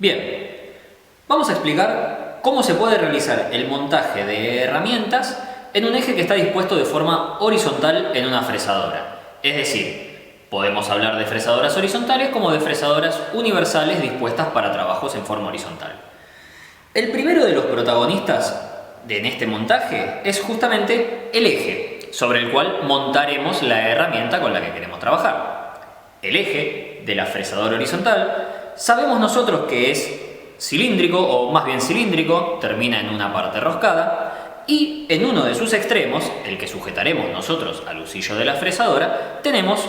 Bien, vamos a explicar cómo se puede realizar el montaje de herramientas en un eje que está dispuesto de forma horizontal en una fresadora. Es decir, podemos hablar de fresadoras horizontales como de fresadoras universales dispuestas para trabajos en forma horizontal. El primero de los protagonistas en este montaje es justamente el eje sobre el cual montaremos la herramienta con la que queremos trabajar. El eje de la fresadora horizontal sabemos nosotros que es cilíndrico, o más bien cilíndrico, termina en una parte roscada y en uno de sus extremos, el que sujetaremos nosotros al husillo de la fresadora, tenemos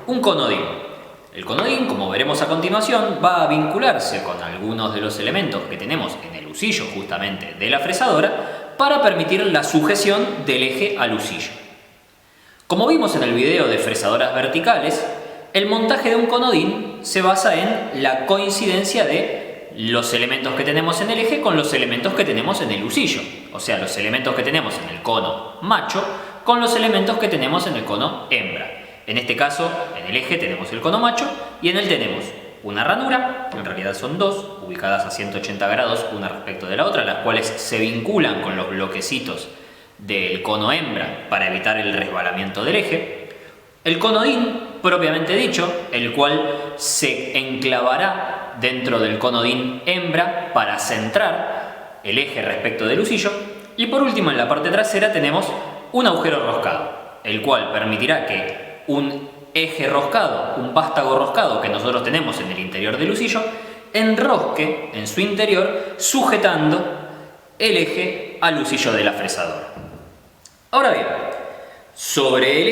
un conodín. El conodín, como veremos a continuación, va a vincularse con algunos de los elementos que tenemos en el husillo justamente de la fresadora para permitir la sujeción del eje al husillo. Como vimos en el video de fresadoras verticales, el montaje de un conodín se basa en la coincidencia de los elementos que tenemos en el eje con los elementos que tenemos en el husillo. O sea, los elementos que tenemos en el cono macho con los elementos que tenemos en el cono hembra. En este caso, en el eje tenemos el cono macho y en él tenemos una ranura, en realidad son dos, ubicadas a 180 grados una respecto de la otra, las cuales se vinculan con los bloquecitos del cono hembra para evitar el resbalamiento del eje. El conodín, propiamente dicho, el cual se enclavará dentro del conodín hembra para centrar el eje respecto del husillo. Y por último, en la parte trasera tenemos un agujero roscado, el cual permitirá que un eje roscado, un vástago roscado que nosotros tenemos en el interior del husillo, enrosque en su interior sujetando el eje al husillo de la fresadora. Ahora bien, sobre el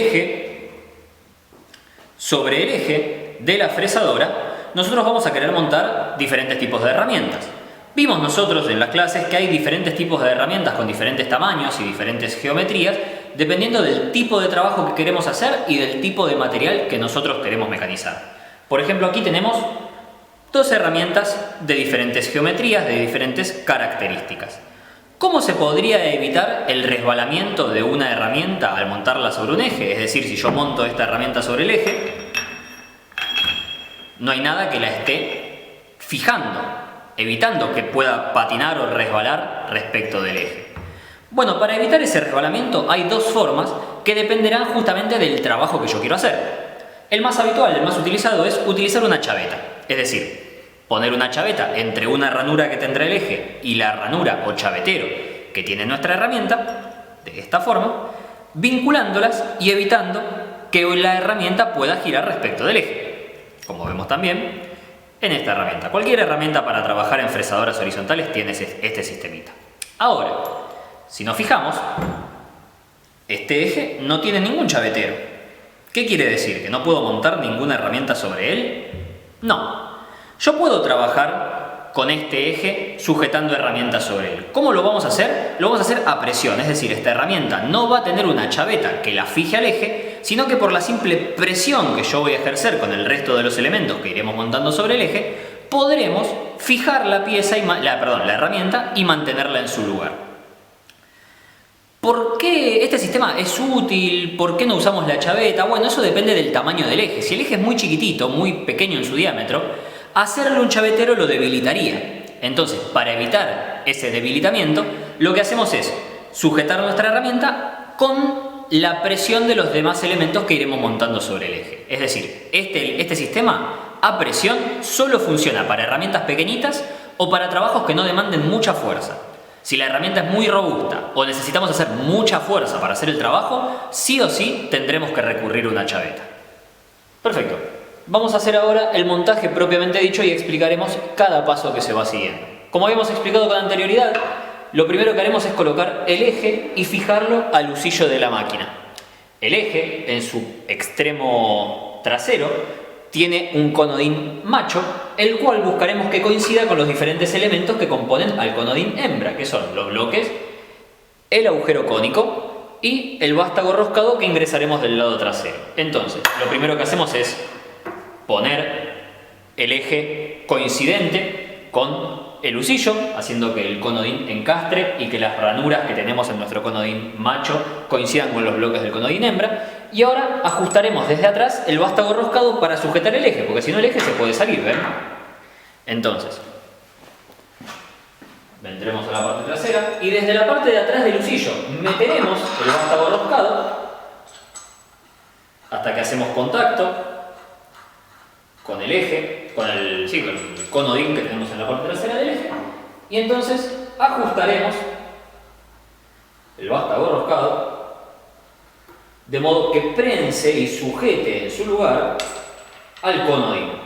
eje de la fresadora, nosotros vamos a querer montar diferentes tipos de herramientas. Vimos nosotros en las clases que hay diferentes tipos de herramientas con diferentes tamaños y diferentes geometrías, dependiendo del tipo de trabajo que queremos hacer y del tipo de material que nosotros queremos mecanizar. Por ejemplo, aquí tenemos dos herramientas de diferentes geometrías, de diferentes características. ¿Cómo se podría evitar el resbalamiento de una herramienta al montarla sobre un eje? Es decir, si yo monto esta herramienta sobre el eje, no hay nada que la esté fijando, evitando que pueda patinar o resbalar respecto del eje. Bueno, para evitar ese resbalamiento hay dos formas que dependerán justamente del trabajo que yo quiero hacer. El más habitual, el más utilizado es utilizar una chaveta, es decir, poner una chaveta entre una ranura que tendrá el eje y la ranura o chavetero que tiene nuestra herramienta, de esta forma, vinculándolas y evitando que la herramienta pueda girar respecto del eje, como vemos también en esta herramienta. Cualquier herramienta para trabajar en fresadoras horizontales tiene este sistemita. Ahora, si nos fijamos, este eje no tiene ningún chavetero. ¿Qué quiere decir? ¿Que no puedo montar ninguna herramienta sobre él? No. Yo puedo trabajar con este eje sujetando herramientas sobre él. ¿Cómo lo vamos a hacer? Lo vamos a hacer a presión, es decir, esta herramienta no va a tener una chaveta que la fije al eje, sino que por la simple presión que yo voy a ejercer con el resto de los elementos que iremos montando sobre el eje, podremos fijar la pieza la herramienta y mantenerla en su lugar. ¿Por qué este sistema es útil? ¿Por qué no usamos la chaveta? Bueno, eso depende del tamaño del eje. Si el eje es muy chiquitito, muy pequeño en su diámetro, hacerle un chavetero lo debilitaría. Entonces, para evitar ese debilitamiento, lo que hacemos es sujetar nuestra herramienta con la presión de los demás elementos que iremos montando sobre el eje. Es decir, este sistema a presión solo funciona para herramientas pequeñitas o para trabajos que no demanden mucha fuerza. Si la herramienta es muy robusta o necesitamos hacer mucha fuerza para hacer el trabajo, sí o sí tendremos que recurrir a una chaveta. Perfecto. Vamos a hacer ahora el montaje propiamente dicho y explicaremos cada paso que se va siguiendo. Como habíamos explicado con anterioridad, lo primero que haremos es colocar el eje y fijarlo al husillo de la máquina. El eje, en su extremo trasero, tiene un conodín macho, el cual buscaremos que coincida con los diferentes elementos que componen al conodín hembra, que son los bloques, el agujero cónico y el vástago roscado que ingresaremos del lado trasero. Entonces, lo primero que hacemos es poner el eje coincidente con el husillo, haciendo que el conodín encastre y que las ranuras que tenemos en nuestro conodín macho coincidan con los bloques del conodín hembra. Y ahora ajustaremos desde atrás el vástago roscado para sujetar el eje, porque si no el eje se puede salir, ¿ven? Entonces, Vendremos a la parte trasera y desde la parte de atrás del usillo meteremos el vástago roscado hasta que hacemos contacto con el eje, con el conodín que tenemos en la parte trasera del eje, y entonces ajustaremos el vástago roscado de modo que prense y sujete en su lugar al conodín.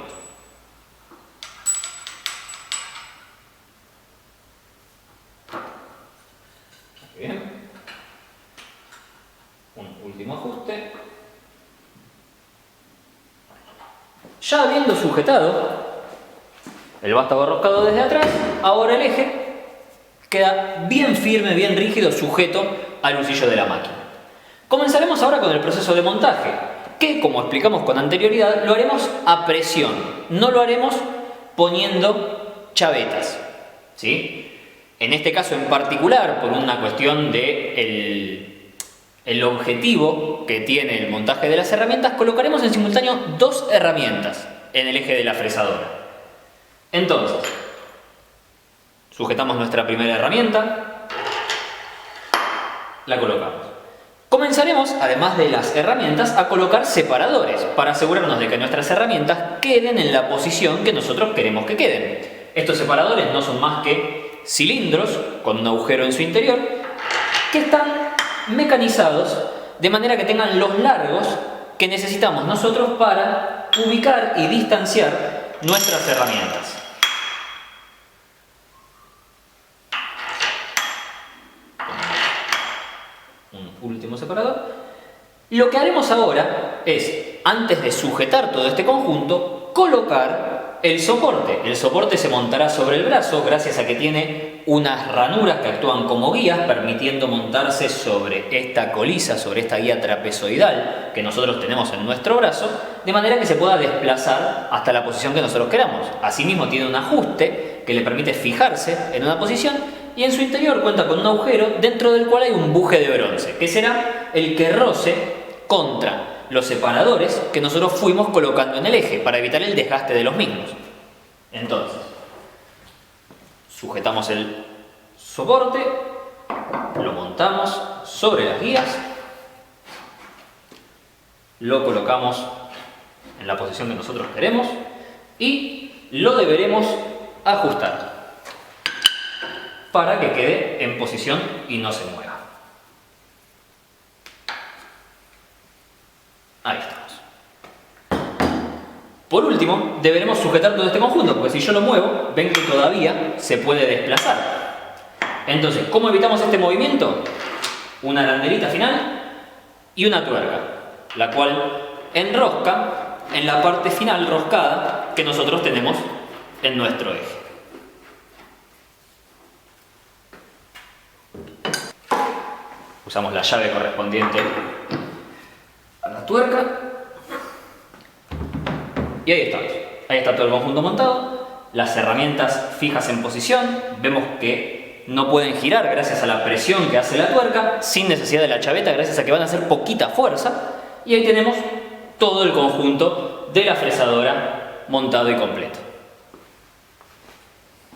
Bien. Un último ajuste. Ya habiendo sujetado el vástago roscado desde atrás, ahora el eje queda bien firme, bien rígido, sujeto al usillo de la máquina. Comenzaremos ahora con el proceso de montaje, que, como explicamos con anterioridad, lo haremos a presión, no lo haremos poniendo chavetas, ¿sí? En este caso en particular, por una cuestión de el objetivo que tiene el montaje de las herramientas, colocaremos en simultáneo dos herramientas en el eje de la fresadora. Entonces, sujetamos nuestra primera herramienta, la colocamos. Comenzaremos, además de las herramientas, a colocar separadores para asegurarnos de que nuestras herramientas queden en la posición que nosotros queremos que queden. Estos separadores no son más que cilindros con un agujero en su interior que están mecanizados de manera que tengan los largos que necesitamos nosotros para ubicar y distanciar nuestras herramientas. Un último separador. Lo que haremos ahora es, antes de sujetar todo este conjunto, colocar el soporte. El soporte se montará sobre el brazo gracias a que tiene unas ranuras que actúan como guías, permitiendo montarse sobre esta colisa, sobre esta guía trapezoidal que nosotros tenemos en nuestro brazo, de manera que se pueda desplazar hasta la posición que nosotros queramos. Asimismo tiene un ajuste que le permite fijarse en una posición y en su interior cuenta con un agujero dentro del cual hay un buje de bronce, que será el que roce contra los separadores que nosotros fuimos colocando en el eje para evitar el desgaste de los mismos. Entonces, sujetamos el soporte, lo montamos sobre las guías, lo colocamos en la posición que nosotros queremos y lo deberemos ajustar para que quede en posición y no se mueva. Ahí estamos. Por último, deberemos sujetar todo este conjunto, porque si yo lo muevo, ven que todavía se puede desplazar. Entonces, ¿cómo evitamos este movimiento? Una arandelita final y una tuerca, la cual enrosca en la parte final roscada que nosotros tenemos en nuestro eje. Usamos la llave correspondiente a la tuerca y ahí estamos. Ahí está todo el conjunto montado, las herramientas fijas en posición, vemos que no pueden girar gracias a la presión que hace la tuerca, sin necesidad de la chaveta gracias a que van a hacer poquita fuerza, y ahí tenemos todo el conjunto de la fresadora montado y completo.